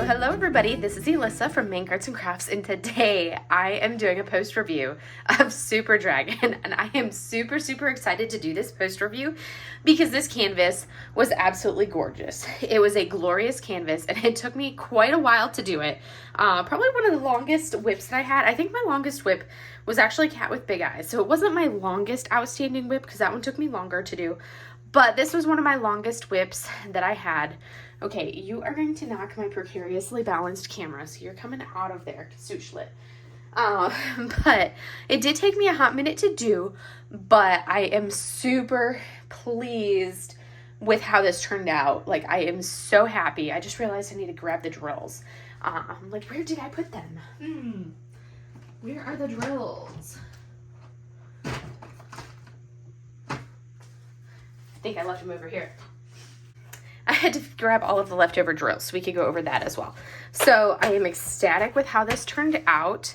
Hello everybody, this is Elissa from Main Arts and Crafts, and today I am doing a post review of Super Dragon, and I am super excited to do this post review because this canvas was absolutely gorgeous. It was a glorious canvas and it took me quite a while to do it. Probably one of the longest whips that I had. I think my longest whip was actually Cat with Big Eyes, so it wasn't my longest outstanding whip because that one took me longer to do, but this was one of my longest whips that I had. Okay, you are going to knock my precariously balanced camera, so you're coming out of there, Sushlit. But it did take me a hot minute to do, but I am super pleased with how this turned out. Like, I am so happy. I just realized I need to grab the drills. Like, where did I put them? Where are the drills? I think I left them over here. I had to grab all of the leftover drills so we could go over that as well. So I am ecstatic with how this turned out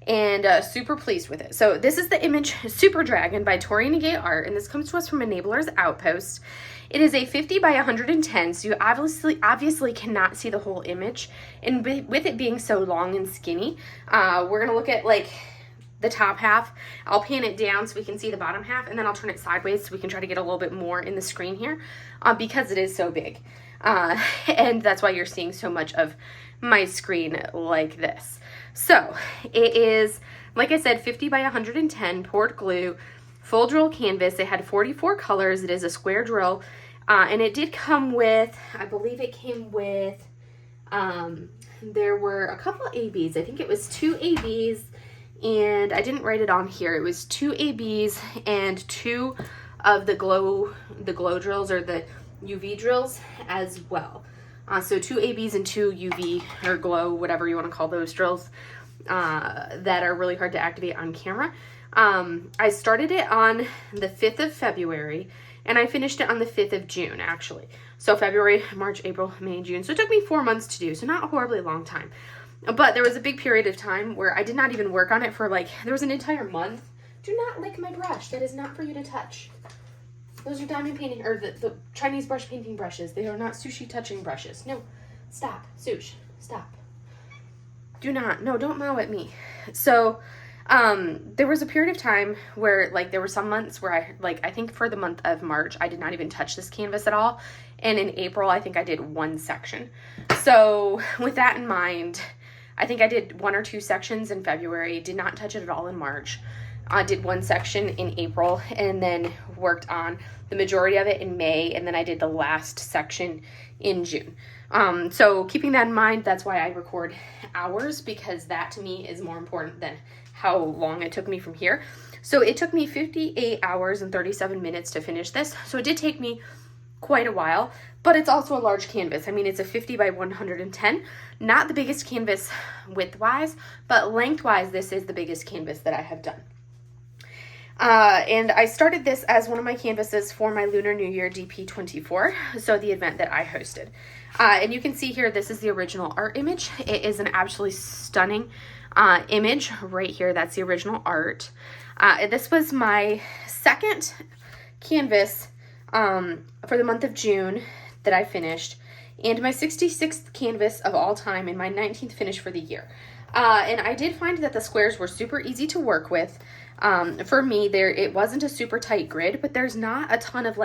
and super pleased with it. So this is the image Super Dragon by Tori and Nagay art, and this comes to us from Enabler's Outpost. It is a 50 by 110, so you obviously cannot see the whole image. And with it being so long and skinny, we're going to look at like the top half. I'll pan it down so we can see the bottom half, and then I'll turn it sideways so we can try to get a little bit more in the screen here because it is so big. And that's why you're seeing so much of my screen like this. So it is, like I said, 50 by 110 poured glue, full drill canvas. It had 44 colors. It is a square drill. And it did come with, I believe it came with, there were a couple of ABs. I think it was 2 ABs, and I didn't write it on here. It was 2 ABs and 2 of the glow drills, or the UV drills as well. So 2 ABs and 2 UV or glow, whatever you want to call those drills, that are really hard to activate on camera. I started it on the 5th of February, and I finished it on the 5th of June, actually. So February, March, April, May, June. So it took me 4 months to do, so not a horribly long time. But there was a big period of time where I did not even work on it for there was an entire month. Do not lick my brush. That is not for you to touch. Those are diamond painting, or the Chinese brush painting brushes. They are not sushi touching brushes. No, stop, Sush, stop. Do not, no, don't mow at me. So, there was a period of time where, there were some months where I think for the month of March, I did not even touch this canvas at all. And in April, I think I did 1 section. So, with that in mind, I think I did 1 or 2 sections in February, did not touch it at all in March. I did 1 section in April, and then worked on the majority of it in May, and then I did the last section in June. So keeping that in mind, that's why I record hours, because that to me is more important than how long it took me from here. So it took me 58 hours and 37 minutes to finish this. So it did take me quite a while, but it's also a large canvas. I mean, it's a 50 by 110, not the biggest canvas width-wise, but length-wise, this is the biggest canvas that I have done. And I started this as one of my canvases for my Lunar New Year DP24, so the event that I hosted. And you can see here, this is the original art image. It is an absolutely stunning image right here. That's the original art. This was my second canvas for the month of June that I finished, and my 66th canvas of all time, and my 19th finish for the year. And I did find that the squares were super easy to work with. For me, it wasn't a super tight grid, but there's not a ton of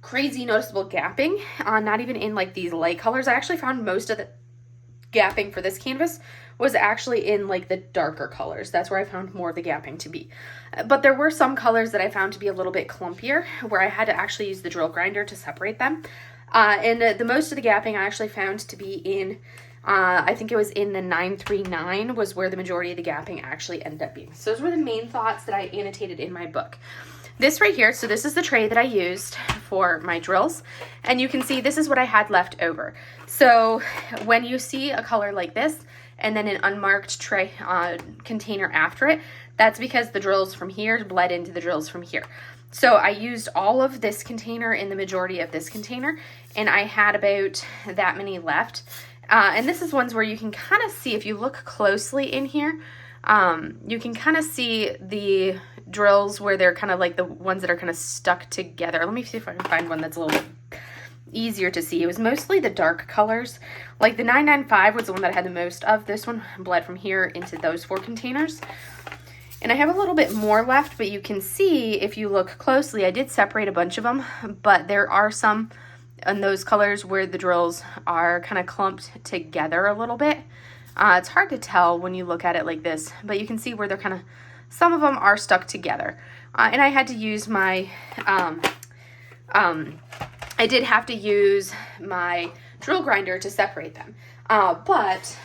crazy noticeable gapping, not even in these light colors. I actually found most of the gapping for this canvas was actually in the darker colors. That's where I found more of the gapping to be. But there were some colors that I found to be a little bit clumpier, where I had to actually use the drill grinder to separate them. And the most of the gapping I actually found to be in, I think it was in the 939 was where the majority of the gapping actually ended up being. So those were the main thoughts that I annotated in my book. This right here, so this is the tray that I used for my drills, and you can see this is what I had left over. So when you see a color like this and then an unmarked tray container after it, that's because the drills from here bled into the drills from here. So I used all of this container in the majority of this container, and I had about that many left. And this is ones where you can kind of see, if you look closely in here, you can kind of see the drills where they're kind of the ones that are kind of stuck together. Let me see if I can find one that's a little easier to see. It was mostly the dark colors. Like the 995 was the one that I had the most of. This one bled from here into those 4 containers. And I have a little bit more left, but you can see if you look closely, I did separate a bunch of them, but there are some in those colors where the drills are kind of clumped together a little bit. It's hard to tell when you look at it like this, but you can see where they're kind of, some of them are stuck together. And I had to use my, I did have to use my drill grinder to separate them. But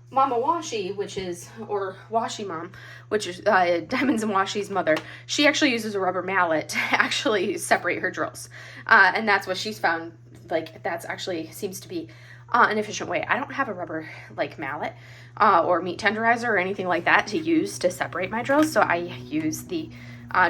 Mama Washi, which is, or Washi Mom, which is Diamonds and Washi's mother, she actually uses a rubber mallet to actually separate her drills. And that's what she's found, like, that's actually seems to be an efficient way. I don't have a rubber, like, mallet or meat tenderizer or anything like that to use to separate my drills, so I use the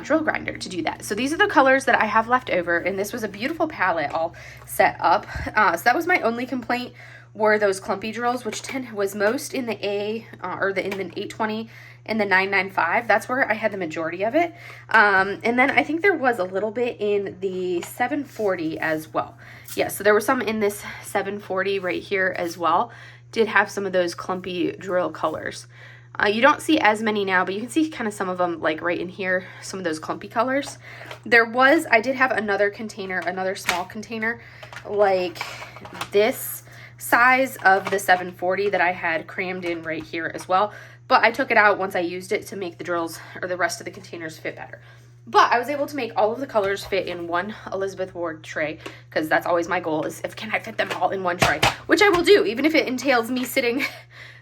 drill grinder to do that. So these are the colors that I have left over, and this was a beautiful palette all set up. So that was my only complaint, were those clumpy drills, which was most in the in the 820 and the 995. That's where I had the majority of it. And then I think there was a little bit in the 740 as well. Yeah, so there were some in this 740 right here as well. Did have some of those clumpy drill colors. You don't see as many now, but you can see kind of some of them, like right in here, some of those clumpy colors. I did have another container, another small container, like this size of the 740 that I had crammed in right here as well. But I took it out once I used it to make the drills or the rest of the containers fit better. But I was able to make all of the colors fit in one Elizabeth Ward tray, because that's always my goal, is can I fit them all in one tray, which I will do, even if it entails me sitting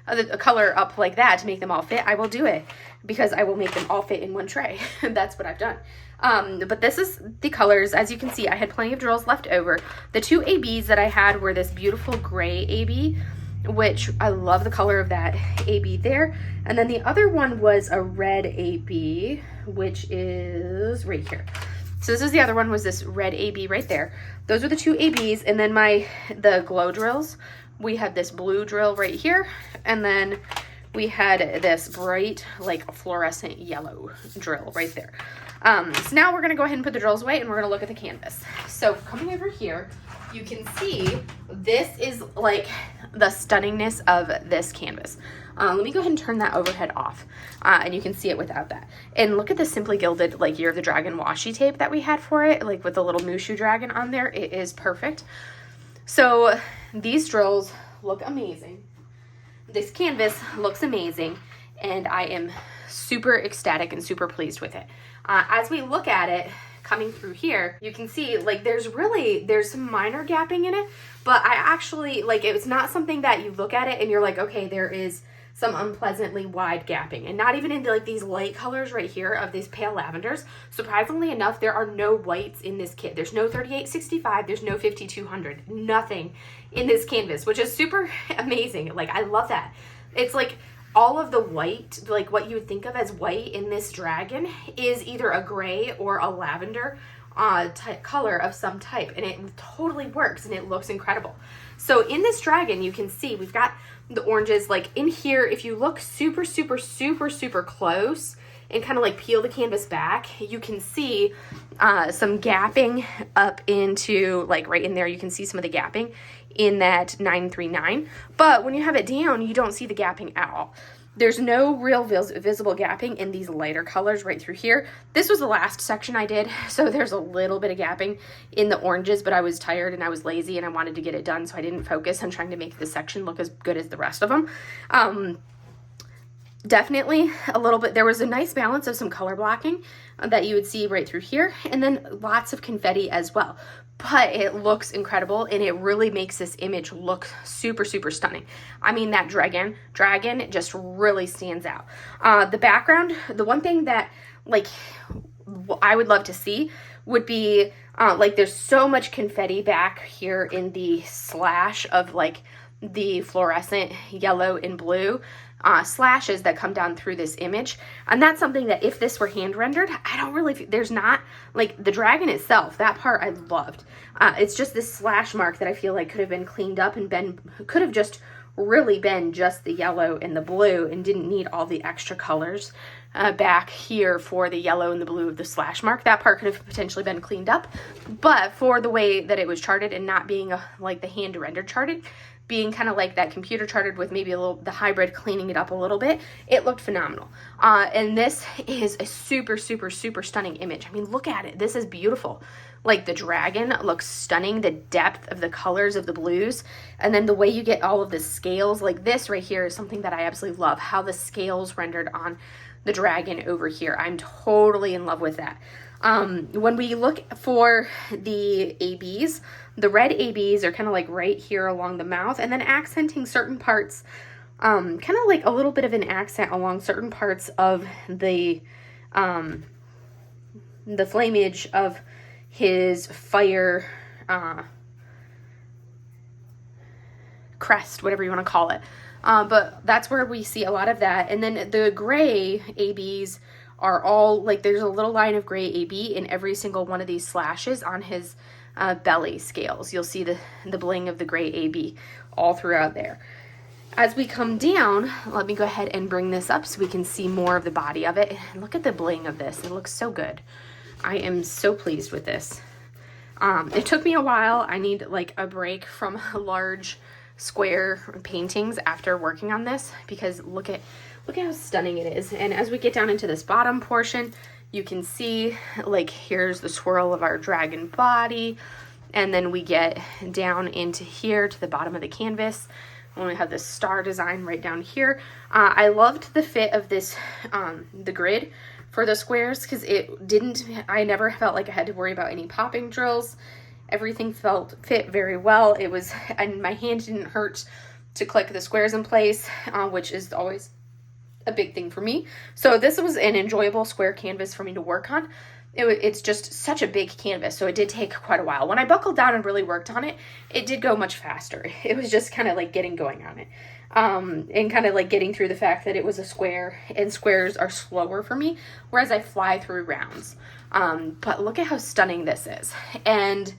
a color up like that to make them all fit. I will do it, because I will make them all fit in one tray. That's what I've done. But this is the colors. As you can see, I had plenty of drills left over. The 2 ABs that I had were this beautiful gray AB, which I love the color of that AB there. And then the other one was a red AB, which is right here. So this is the other one, was this red AB right there. Those are the 2 ABs. And then the glow drills, we had this blue drill right here. And then we had this bright, like, fluorescent yellow drill right there. So now we're going to go ahead and put the drills away, and we're going to look at the canvas. So coming over here, you can see this is like the stunningness of this canvas. Let me go ahead and turn that overhead off, and you can see it without that. And look at the Simply Gilded, like, Year of the Dragon washi tape that we had for it, like with the little Mushu dragon on there. It is perfect. So these drills look amazing. This canvas looks amazing, and I am super ecstatic and super pleased with it. As we look at it coming through here, you can see, like, there's some minor gapping in it, but I actually, like, it's not something that you look at it and you're like, okay, there is some unpleasantly wide gapping, and not even in like these light colors right here of these pale lavenders. Surprisingly enough, there are no whites in this kit. There's no 3865, there's no 5200, nothing in this canvas, which is super amazing. Like, I love that. It's like all of the white, like what you would think of as white in this dragon, is either a gray or a lavender type color of some type, and it totally works and it looks incredible. So in this dragon, you can see we've got the oranges, like in here. If you look super, super, super, super close and kind of like peel the canvas back, you can see some gapping up into, like, right in there. You can see some of the gapping in that 939, but when you have it down, you don't see the gapping at all. There's no real visible gapping in these lighter colors right through here. This was the last section I did, so there's a little bit of gapping in the oranges, but I was tired and I was lazy and I wanted to get it done, so I didn't focus on trying to make this section look as good as the rest of them. Definitely a little bit, there was a nice balance of some color blocking that you would see right through here, and then lots of confetti as well. But it looks incredible, and it really makes this image look super, super stunning. I mean, that dragon just really stands out. The background, the one thing that, like, I would love to see would be, like, there's so much confetti back here in the slash of, like, the fluorescent yellow and blue slashes that come down through this image. And that's something that if this were hand rendered, I don't really, there's not, like, the dragon itself, that part I loved. It's just this slash mark that I feel like could have been cleaned up and could have just really been just the yellow and the blue and didn't need all the extra colors back here for the yellow and the blue of the slash mark. That part could have potentially been cleaned up, but for the way that it was charted and not being like the hand rendered charted, being kind of like that computer charted with maybe a little, the hybrid cleaning it up a little bit, it looked phenomenal. And this is a super, super, super stunning image. I mean, look at it. This is beautiful. Like the dragon looks stunning, the depth of the colors of the blues, and then the way you get all of the scales, like this right here is something that I absolutely love, how the scales rendered on the dragon over here. I'm totally in love with that. When we look for the ABs, the red ABs are kind of like right here along the mouth, and then accenting certain parts, kind of like a little bit of an accent along certain parts of the flamage of his fire crest, whatever you want to call it. But that's where we see a lot of that. And then the gray ABs are all like, there's a little line of gray AB in every single one of these slashes on his belly scales. You'll see the bling of the gray AB all throughout there. As we come down, let me go ahead and bring this up so we can see more of the body of it. And look at the bling of this. It looks so good. I am so pleased with this. It took me a while. I need like a break from large square paintings after working on this, because look at how stunning it is. And as we get down into this bottom portion, you can see like here's the swirl of our dragon body, and then we get down into here to the bottom of the canvas when we have this star design right down here. I loved the fit of this the grid for the squares, because I never felt like I had to worry about any popping drills. Everything fit very well. And my hand didn't hurt to click the squares in place, which is always a big thing for me. So this was an enjoyable square canvas for me to work on. It's just such a big canvas, so it did take quite a while. When I buckled down and really worked on it, it did go much faster. It was just kind of like getting going on it. And kind of like getting through the fact that it was a square, and squares are slower for me, whereas I fly through rounds. But look at how stunning this is. And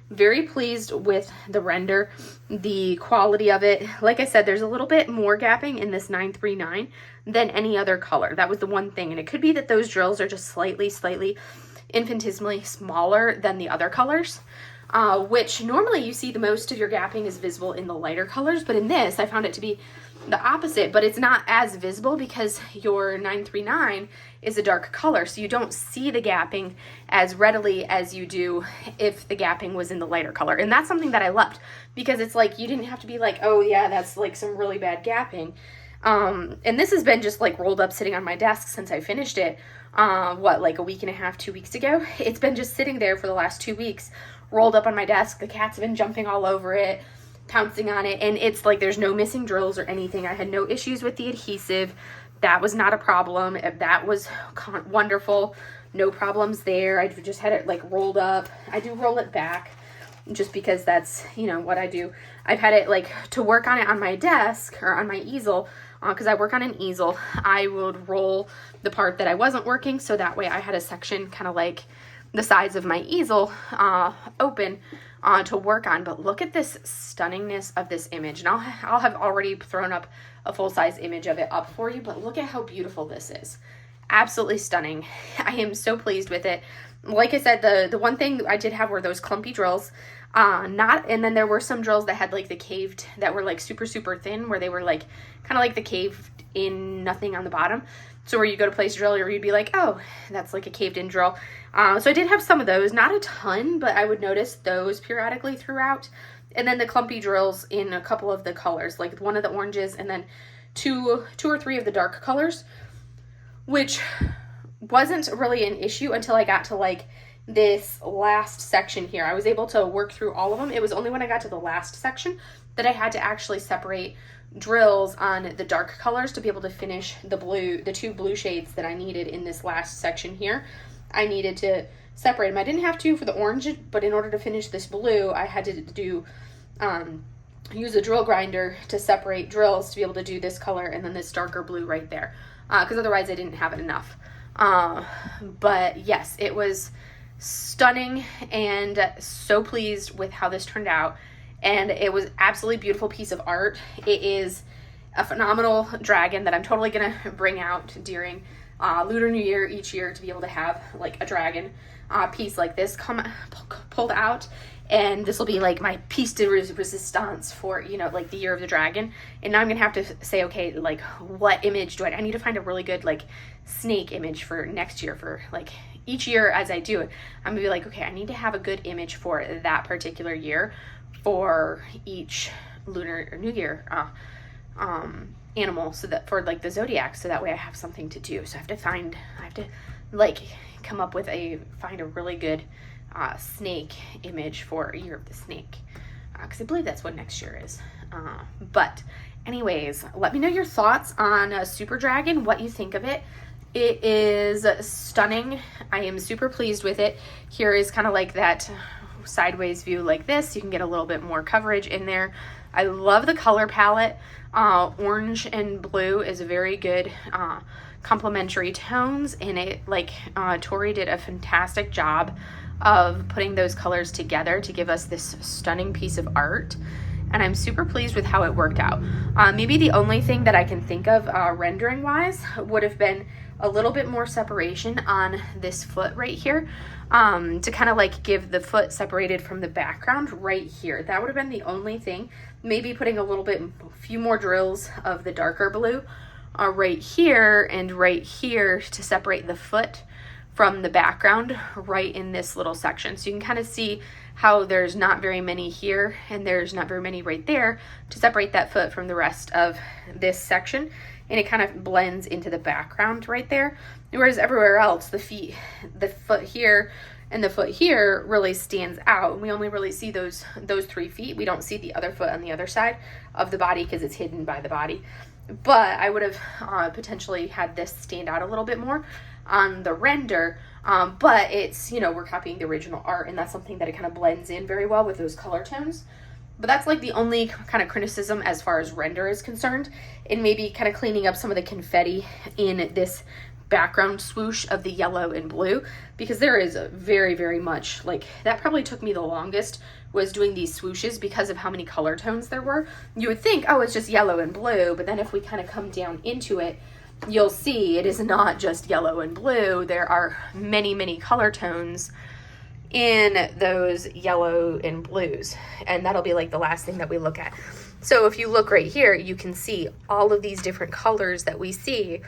very pleased with the render, the quality of it. Like I said, there's a little bit more gapping in this 939 than any other color. That was the one thing. And it could be that those drills are just slightly infinitesimally smaller than the other colors, which normally you see the most of your gapping is visible in the lighter colors. But in this, I found it to be the opposite, but it's not as visible because your 939 is a dark color, so you don't see the gapping as readily as you do if the gapping was in the lighter color. And that's something that I loved, because it's like you didn't have to be like, oh yeah, that's like some really bad gapping. And this has been just like rolled up sitting on my desk since I finished it, like a week and a half, 2 weeks ago. It's been just sitting there for the last 2 weeks, rolled up on my desk. The cats have been jumping all over it, pouncing on it, and it's like there's no missing drills or anything. I had no issues with the adhesive. That was not a problem. That was wonderful. No problems there. I just had it like rolled up. I do roll it back just because that's, what I do. I've had it like to work on it on my desk or on my easel, because I work on an easel. I would roll the part that I wasn't working, so that way I had a section kind of like the size of my easel open to work on. But look at this stunningness of this image, and I'll have already thrown up a full-size image of it up for you, but look at how beautiful this is. Absolutely stunning. I am so pleased with it. Like I said, the one thing I did have were those clumpy drills, and then there were some drills that had like the caved, that were like super, super thin, where they were like kind of like the caved in nothing on the bottom. So where you go to place a drill, or you'd be like, oh, that's like a caved in drill. So I did have some of those, not a ton, but I would notice those periodically throughout. And then the clumpy drills in a couple of the colors, like one of the oranges, and then two or three of the dark colors, which wasn't really an issue until I got to like this last section here. I was able to work through all of them. It was only when I got to the last section that I had to actually separate drills on the dark colors to be able to finish the two blue shades that I needed in this last section here. I needed to separate them. I didn't have to for the orange, but in order to finish this blue, I had to use a drill grinder to separate drills to be able to do this color and then this darker blue right there, because otherwise I didn't have it enough. But yes, it was stunning, and so pleased with how this turned out. and it was absolutely beautiful piece of art. It is a phenomenal dragon that I'm totally gonna bring out during Lunar New Year each year, to be able to have like a dragon piece like this pulled out. And this will be like my piece de resistance for, you know, like the year of the dragon. And now I'm gonna have to say, okay, like what image do I need to find a really good like snake image for next year. For like each year as I do it, I'm gonna be like, okay, I need to have a good image for that particular year for each Lunar or New Year animal, so that for like the zodiac, so that way I have something to do. So I have to like come up with find a really good snake image for a year of the snake, because I believe that's what next year is. But anyways, let me know your thoughts on Super Dragon, what you think of it. It is stunning. I am super pleased with it. Here is kind of like that sideways view like this. You can get a little bit more coverage in there. I love the color palette. Orange and blue is a very good complementary tones in it. Like Tori did a fantastic job of putting those colors together to give us this stunning piece of art, and I'm super pleased with how it worked out. Maybe the only thing that I can think of rendering wise would have been a little bit more separation on this foot right here, to kind of like give the foot separated from the background right here. That would have been the only thing. Maybe putting a few more drills of the darker blue right here and right here to separate the foot from the background right in this little section. So you can kind of see how there's not very many here and there's not very many right there to separate that foot from the rest of this section. And it kind of blends into the background right there. Whereas everywhere else, the foot here and the foot here really stands out. And we only really see those 3 feet. We don't see the other foot on the other side of the body because it's hidden by the body. But I would have potentially had this stand out a little bit more on the render, but it's, you know, we're copying the original art, and that's something that it kind of blends in very well with those color tones. But that's like the only kind of criticism as far as render is concerned, and maybe kind of cleaning up some of the confetti in this background swoosh of the yellow and blue, because there is a very, very much, like, that probably took me the longest, was doing these swooshes because of how many color tones there were. You would think, oh, it's just yellow and blue, but then if we kind of come down into it, you'll see it is not just yellow and blue. There are many, many color tones in those yellow and blues, and that'll be like the last thing that we look at. So if you look right here, you can see all of these different colors that we see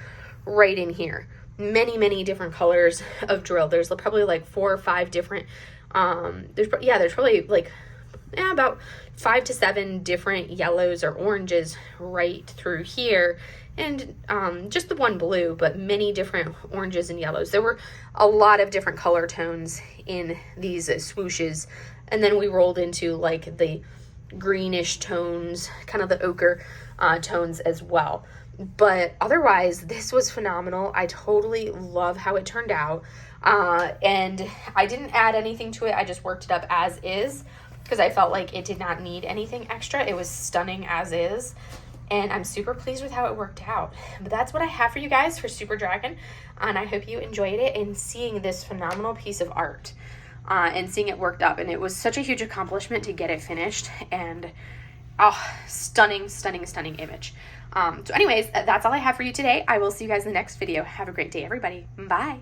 right in here. Many, many different colors of drill. There's probably like 4 or 5 different there's probably like about 5 to 7 different yellows or oranges right through here, and just the one blue, but many different oranges and yellows. There were a lot of different color tones in these swooshes, and then we rolled into like the greenish tones, kind of the ochre tones as well. But otherwise, this was phenomenal. I totally love how it turned out. And I didn't add anything to it. I just worked it up as is because I felt like it did not need anything extra. It was stunning as is. And I'm super pleased with how it worked out. But that's what I have for you guys for Super Dragon. And I hope you enjoyed it and seeing this phenomenal piece of art and seeing it worked up. And it was such a huge accomplishment to get it finished. And stunning, stunning, stunning image. So anyways, that's all I have for you today. I will see you guys in the next video. Have a great day, everybody. Bye.